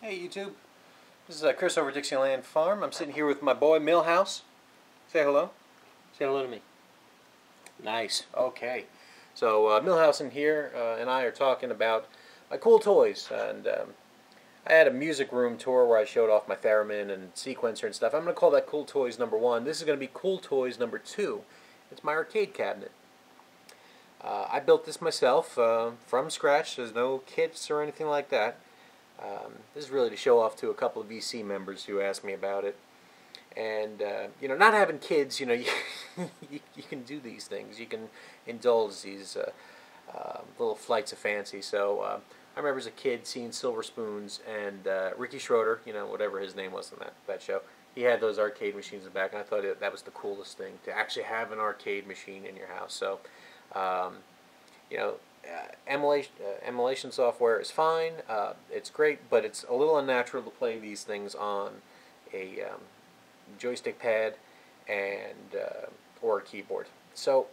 Hey YouTube, this is Chris over at Dixieland Farm. I'm sitting here with my boy Millhouse. Say hello. Say hello to me. Nice. Okay. So Millhouse in here and I are talking about my cool toys, and I had a music room tour where I showed off my theremin and sequencer and stuff. I'm going to call that Cool Toys number 1. This is going to be Cool Toys number 2. It's my arcade cabinet. I built this myself from scratch. There's no kits or anything like that. This is really to show off to a couple of VC members who asked me about it. And, you know, not having kids, you know, you can do these things. You can indulge these little flights of fancy. So I remember as a kid seeing Silver Spoons and Ricky Schroeder, you know, whatever his name was in that show. He had those arcade machines in the back, and I thought that was the coolest thing, to actually have an arcade machine in your house. So, you know, emulation software is fine. It's great, but it's a little unnatural to play these things on a joystick pad and or a keyboard. So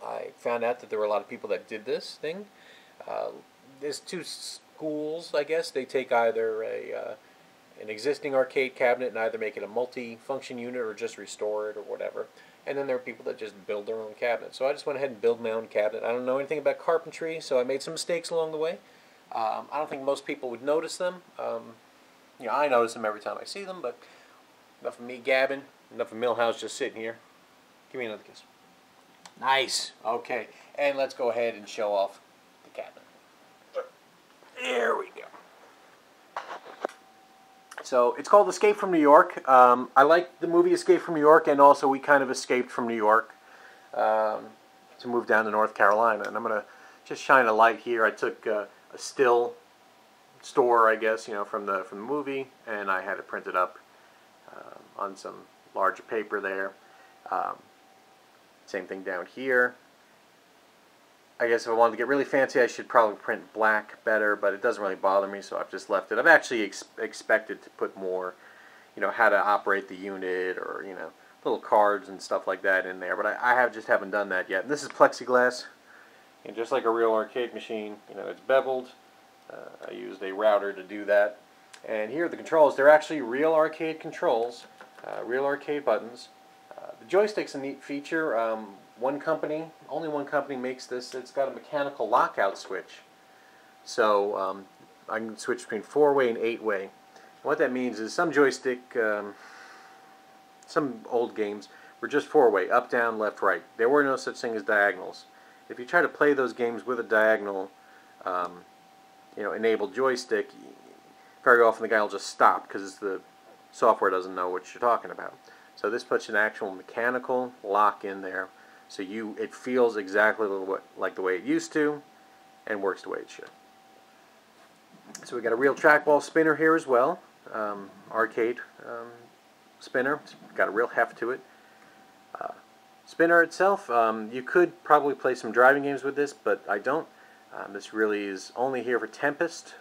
I found out that there were a lot of people that did this thing. There's two schools, I guess. They take either an existing arcade cabinet and either make it a multi-function unit or just restore it or whatever. And then there are people that just build their own cabinet. So I just went ahead and built my own cabinet. I don't know anything about carpentry, so I made some mistakes along the way. I don't think most people would notice them. You know, I notice them every time I see them, but enough of me gabbing, enough of Millhouse just sitting here. Give me another kiss. Nice. Okay, and let's go ahead and show off the cabinet. There we go. So it's called Escape from New York. I like the movie Escape from New York, and also we kind of escaped from New York to move down to North Carolina. And I'm going to just shine a light here. I took a still store, I guess, you know, from the movie, and I had it printed up on some larger paper there. Same thing down here. I guess if I wanted to get really fancy, I should probably print black better, but it doesn't really bother me, so I've just left it. I've actually expected to put more, you know, how to operate the unit, or, you know, little cards and stuff like that in there, but I just haven't done that yet. And this is plexiglass, and just like a real arcade machine, you know, it's beveled. I used a router to do that. And here are the controls. They're actually real arcade controls, real arcade buttons. The joystick's a neat feature. Only one company makes this. It's got a mechanical lockout switch. So I can switch between 4-way and 8-way. What that means is some joystick, some old games were just 4-way, up, down, left, right. There were no such thing as diagonals. If you try to play those games with a diagonal, you know, enabled joystick, very often the guy will just stop because the software doesn't know what you're talking about. So this puts an actual mechanical lock in there. So it feels exactly like the way it used to, and works the way it should. So we got a real trackball spinner here as well, arcade spinner. It's got a real heft to it. Spinner itself, you could probably play some driving games with this, but I don't. This really is only here for Tempest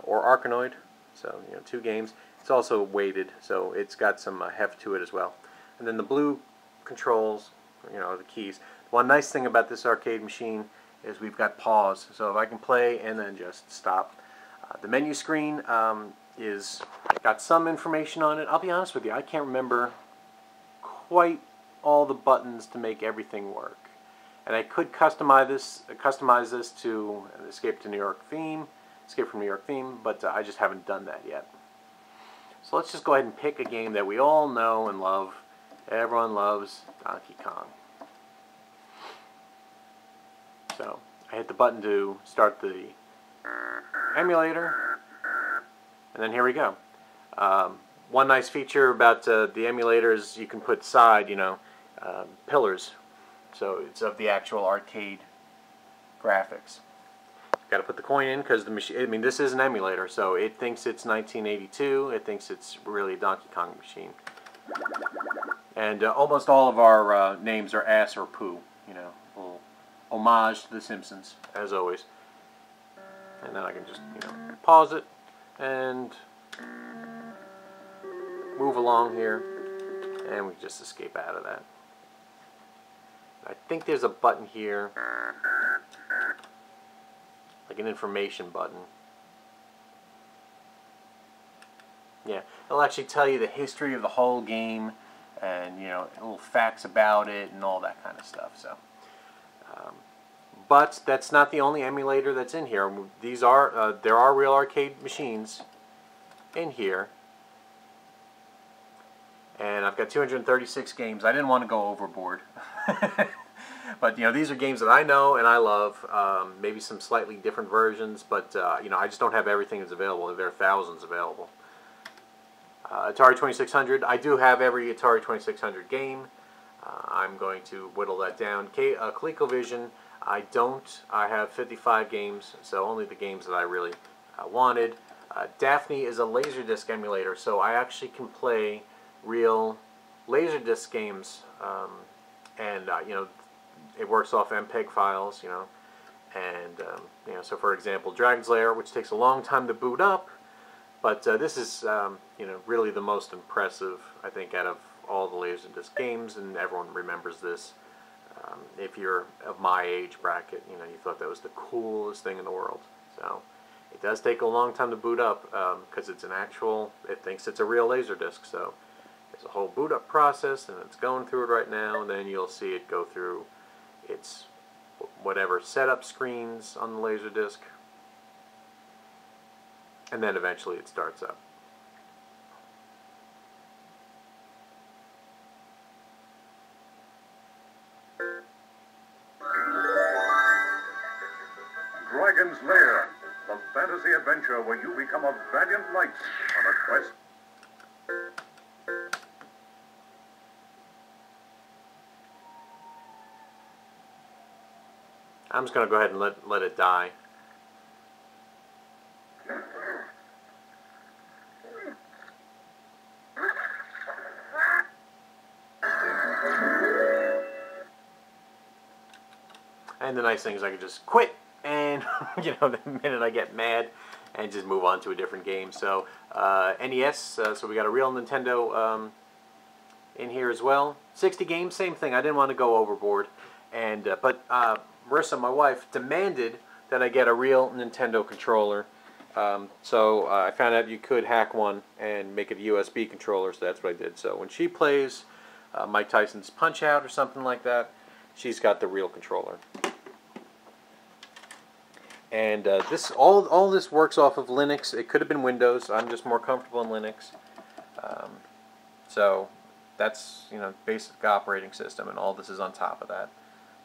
or Arkanoid, so, you know, 2 games. It's also weighted, so it's got some heft to it as well. And then the blue controls, you know, the keys. One nice thing about this arcade machine is we've got pause, so if I can play and then just stop. The menu screen is got some information on it. I'll be honest with you, I can't remember quite all the buttons to make everything work. And I could customize this to Escape from New York theme, but I just haven't done that yet. So let's just go ahead and pick a game that we all know and love. Everyone loves Donkey Kong. So I hit the button to start the emulator, and then here we go. One nice feature about the emulator is you can put side, you know, pillars. So it's of the actual arcade graphics. Got to put the coin in because the machine. I mean, this is an emulator, so it thinks it's 1982. It thinks it's really a Donkey Kong machine. And almost all of our names are ass or poo. You know, a little homage to The Simpsons, as always. And then I can just, you know, pause it and move along here, and we just escape out of that. I think there's a button here, like an information button. Yeah, it'll actually tell you the history of the whole game, and you know, little facts about it and all that kind of stuff. So, but that's not the only emulator that's in here. These are there are real arcade machines in here, and I've got 236 games. I didn't want to go overboard. But you know, these are games that I know and I love. Maybe some slightly different versions, but you know, I just don't have everything that's available. There are thousands available. Atari 2600. I do have every Atari 2600 game. I'm going to whittle that down. ColecoVision. I don't. I have 55 games, so only the games that I really wanted. Daphne is a Laserdisc emulator, so I actually can play real Laserdisc games, and you know, it works off MPEG files, you know, and you know, so for example, Dragon's Lair, which takes a long time to boot up, but this is you know, really the most impressive, I think, out of all the Laserdisc games, and everyone remembers this. If you're of my age bracket, you know, you thought that was the coolest thing in the world. So it does take a long time to boot up because it's an actual, it thinks it's a real Laserdisc, so there's a whole boot up process, and it's going through it right now, and then you'll see it go through its whatever setup screens on the Laserdisc, and then eventually it starts up. Dragon's Lair, the fantasy adventure where you become a valiant knight on a quest. I'm just going to go ahead and let it die. And the nice thing is I can just quit, and you know, the minute I get mad, and just move on to a different game. So NES, so we got a real Nintendo in here as well. 60 games, same thing. I didn't want to go overboard, and but Marissa, my wife, demanded that I get a real Nintendo controller. So I found out you could hack one and make it a USB controller, so that's what I did. So when she plays Mike Tyson's Punch-Out or something like that, she's got the real controller. And this all this works off of Linux. It could have been Windows. I'm just more comfortable in Linux. So that's, you know, basic operating system, and all this is on top of that.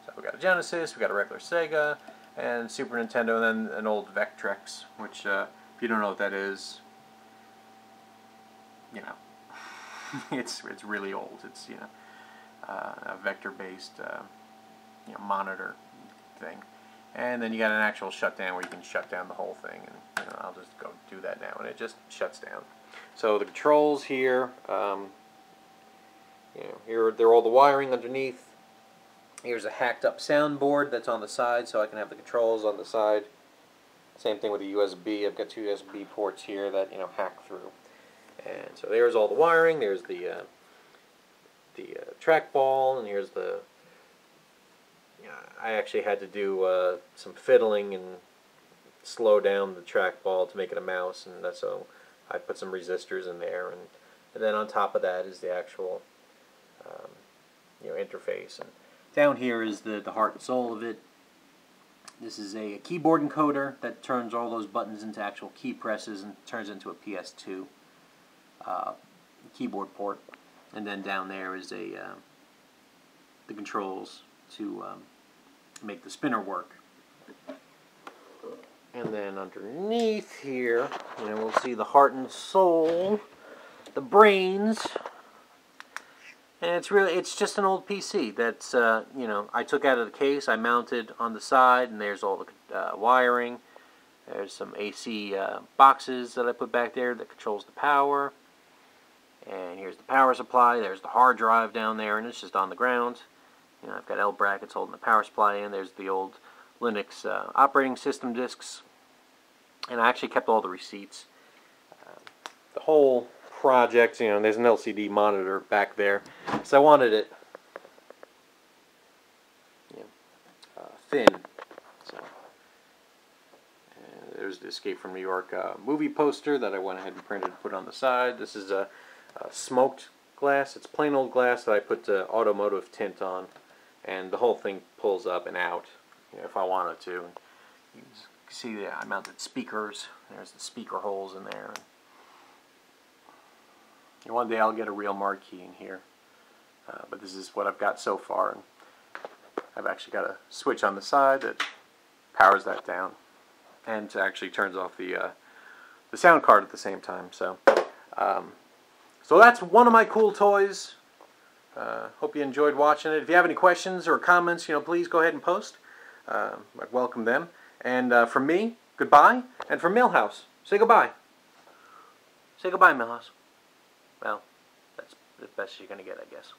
So we got a Genesis, we got a regular Sega, and Super Nintendo, and then an old Vectrex, which if you don't know what that is, you know, it's really old. It's, you know, a vector-based you know, monitor thing. And then you got an actual shutdown where you can shut down the whole thing, and you know, I'll just go do that now, and it just shuts down. So the controls here, you know, here they're all the wiring underneath. Here's a hacked up soundboard that's on the side, so I can have the controls on the side. Same thing with the USB. I've got two USB ports here that, you know, hack through. And so there's all the wiring. There's the trackball, and here's the. I actually had to do some fiddling and slow down the trackball to make it a mouse, and that's, so I put some resistors in there, and then on top of that is the actual you know, interface. And down here is the heart and soul of it. This is a keyboard encoder that turns all those buttons into actual key presses and turns into a PS2 keyboard port. And then down there is the controls to make the spinner work. And then underneath here, you know, we'll see the heart and soul, the brains. And it's just an old PC that's, you know, I took out of the case, I mounted on the side, and there's all the wiring. There's some AC boxes that I put back there that controls the power. And here's the power supply. There's the hard drive down there, and it's just on the ground. You know, I've got L brackets holding the power supply in. There's the old Linux operating system disks. And I actually kept all the receipts. The whole project, you know, there's an LCD monitor back there. So I wanted it, you know, thin. So There's the Escape from New York movie poster that I went ahead and printed and put on the side. This is a smoked glass. It's plain old glass that I put automotive tint on, and the whole thing pulls up and out, you know, if I wanted to. You can see that I mounted speakers. There's the speaker holes in there. And one day I'll get a real marquee in here, but this is what I've got so far. And I've actually got a switch on the side that powers that down, and actually turns off the sound card at the same time. So, so that's one of my cool toys. Hope you enjoyed watching it. If you have any questions or comments, please go ahead and post. I'd welcome them. And from me, goodbye. And from Millhouse, say goodbye. Say goodbye, Millhouse. Well, that's the best you're going to get, I guess.